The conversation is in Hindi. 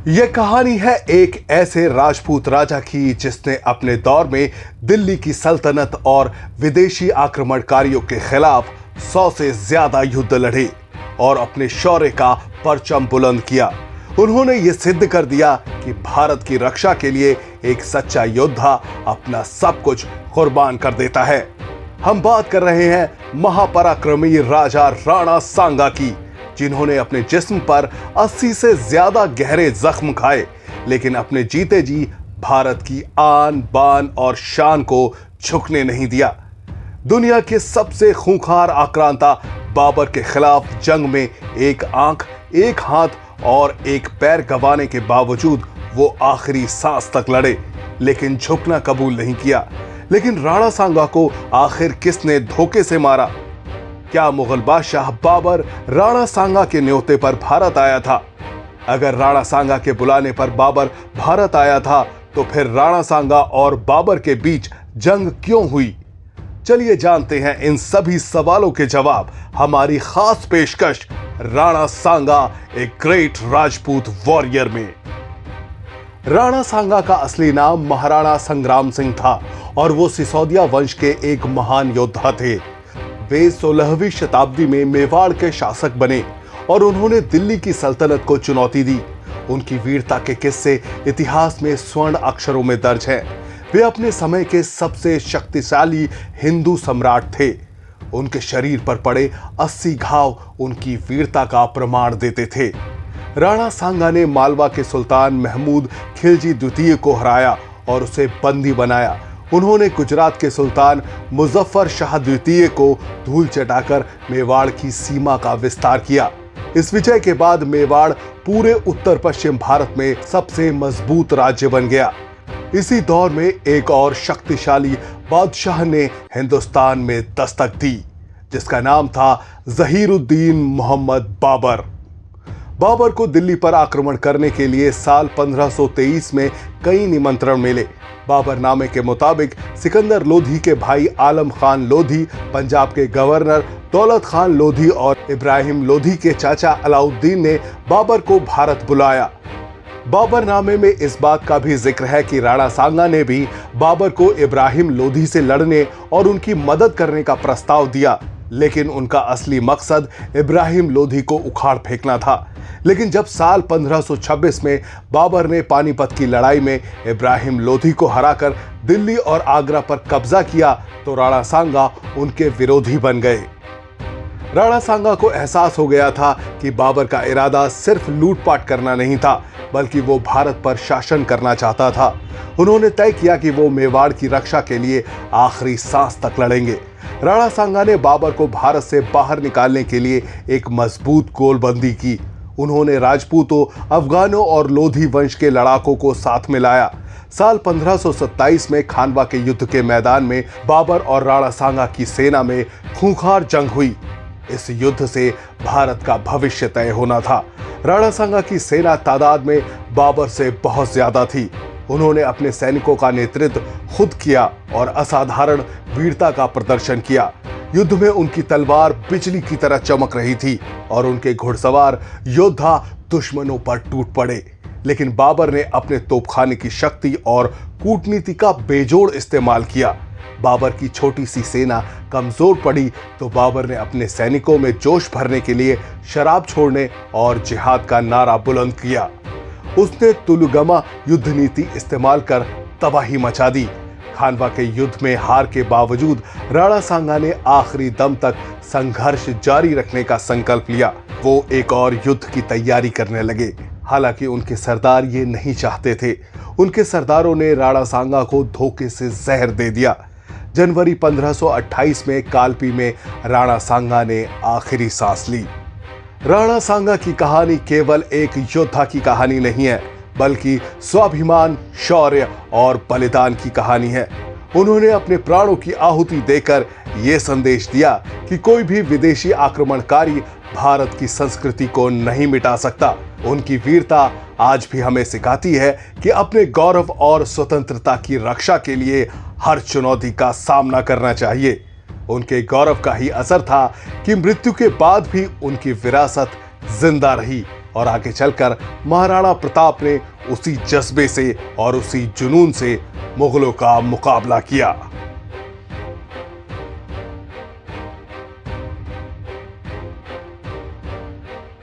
यह कहानी है एक ऐसे राजपूत राजा की जिसने अपने दौर में दिल्ली की सल्तनत और विदेशी आक्रमणकारियों के खिलाफ 100 से ज्यादा युद्ध लड़े और अपने शौर्य का परचम बुलंद किया। उन्होंने ये सिद्ध कर दिया कि भारत की रक्षा के लिए एक सच्चा योद्धा अपना सब कुछ कुर्बान कर देता है। हम बात कर रहे हैं महापराक्रमी राजा राणा सांगा की, जिन्होंने अपने जिस्म पर 80 से ज्यादा गहरे जख्म खाए, लेकिन अपने जीते जी भारत की आन बान और शान को झुकने नहीं दिया। दुनिया के सबसे खूंखार आक्रांता बाबर के खिलाफ जंग में एक आंख, एक हाथ और एक पैर गंवाने के बावजूद वो आखिरी सांस तक लड़े, लेकिन झुकना कबूल नहीं किया। लेकिन राणा सांगा को आखिर किसने धोखे से मारा? क्या मुगल बादशाह बाबर राणा सांगा के न्योते पर भारत आया था? अगर राणा सांगा के बुलाने पर बाबर भारत आया था, तो फिर राणा सांगा और बाबर के बीच जंग क्यों हुई? चलिए जानते हैं इन सभी सवालों के जवाब हमारी खास पेशकश राणा सांगा ए ग्रेट राजपूत वॉरियर में। राणा सांगा का असली नाम महाराणा संग्राम सिंह था और वो सिसोदिया वंश के एक महान योद्धा थे। वे 16वीं शताब्दी में मेवाड़ के शासक बने और उन्होंने दिल्ली की सल्तनत को चुनौती दी। उनकी वीरता के किस्से इतिहास में स्वर्ण अक्षरों में दर्ज हैं। वे अपने समय के सबसे शक्तिशाली हिंदू सम्राट थे। उनके शरीर पर पड़े 80 घाव उनकी वीरता का प्रमाण देते थे। राणा सांगा ने मालवा के सुल्तान महमूद खिलजी द्वितीय को हराया और उसे बंदी बनाया। उन्होंने गुजरात के सुल्तान मुजफ्फर शाह द्वितीय को धूल चटाकर मेवाड़ की सीमा का विस्तार किया। इस विजय के बाद मेवाड़ पूरे उत्तर पश्चिम भारत में सबसे मजबूत राज्य बन गया। इसी दौर में एक और शक्तिशाली बादशाह ने हिंदुस्तान में दस्तक दी, जिसका नाम था जहीरुद्दीन मोहम्मद बाबर। बाबर को दिल्ली पर आक्रमण करने के लिए साल 1523 में कई निमंत्रण मिले। बाबरनामे के मुताबिक सिकंदर लोधी के भाई आलम खान लोधी, पंजाब के गवर्नर दौलत खान लोधी और इब्राहिम लोधी के चाचा अलाउद्दीन ने बाबर को भारत बुलाया। बाबरनामे में इस बात का भी जिक्र है कि राणा सांगा ने भी बाबर को इब्राहिम लोधी से लड़ने और उनकी मदद करने का प्रस्ताव दिया, लेकिन उनका असली मकसद इब्राहिम लोधी को उखाड़ फेंकना था। लेकिन जब साल 1526 में बाबर ने पानीपत की लड़ाई में इब्राहिम लोधी को हराकर दिल्ली और आगरा पर कब्जा किया, तो राणा सांगा उनके विरोधी बन गए। राणा सांगा को एहसास हो गया था कि बाबर का इरादा सिर्फ लूटपाट करना नहीं था, बल्कि वो भारत पर शासन करना चाहता था। उन्होंने तय किया कि वो मेवाड़ की रक्षा के लिए आखिरी सांस तक लड़ेंगे। राणा सांगा ने बाबर को भारत से बाहर निकालने के लिए एक मजबूत गोलबंदी की। उन्होंने राजपूतों, अफगानों और लोधी वंश के लड़ाकों को साथ में लाया। साल 1527 में खानवा के युद्ध के मैदान में बाबर और राणा सांगा की सेना में खूंखार जंग हुई। इस युद्ध से भारत का भविष्य तय होना था। राणा सांगा की सेना तादाद में बाबर से बहुत ज्यादा थी। उन्होंने अपने सैनिकों का नेतृत्व खुद किया और असाधारण वीरता का प्रदर्शन किया। युद्ध में उनकी तलवार बिजली की तरह चमक रही थी और उनके घुड़सवार योद्धा दुश्मनों पर टूट पड़े। लेकिन बाबर ने अपने तोपखाने की शक्ति और कूटनीति का बेजोड़ इस्तेमाल किया। बाबर की छोटी सी सेना कमजोर पड़ी तो बाबर ने अपने सैनिकों में जोश भरने के लिए शराब छोड़ने और जिहाद का नारा बुलंद किया। उसने तुलगमा युद्ध नीति इस्तेमाल कर तबाही मचा दी। खानवा के युद्ध में हार के बावजूद राणा सांगा ने आखिरी दम तक संघर्ष जारी रखने का संकल्प लिया। वो एक और युद्ध की तैयारी करने लगे। हालांकि उनके सरदार ये नहीं चाहते थे। उनके सरदारों ने राणा सांगा को धोखे से जहर दे दिया। जनवरी 1528 में कालपी में राणा सांगा ने आखिरी सांस ली। राणा सांगा की कहानी केवल एक योद्धा की कहानी नहीं है, बल्कि स्वाभिमान, शौर्य और बलिदान की कहानी है। उन्होंने अपने प्राणों की आहुति देकर यह संदेश दिया कि कोई भी विदेशी आक्रमणकारी भारत की संस्कृति को नहीं मिटा सकता। उनकी वीरता आज भी हमें सिखाती है कि अपने गौरव और स्वतंत्रता की रक्षा के लिए हर चुनौती का सामना करना चाहिए। उनके गौरव का ही असर था कि मृत्यु के बाद भी उनकी विरासत जिंदा रही और आगे चलकर महाराणा प्रताप ने उसी जज्बे से और उसी जुनून से मुगलों का मुकाबला किया।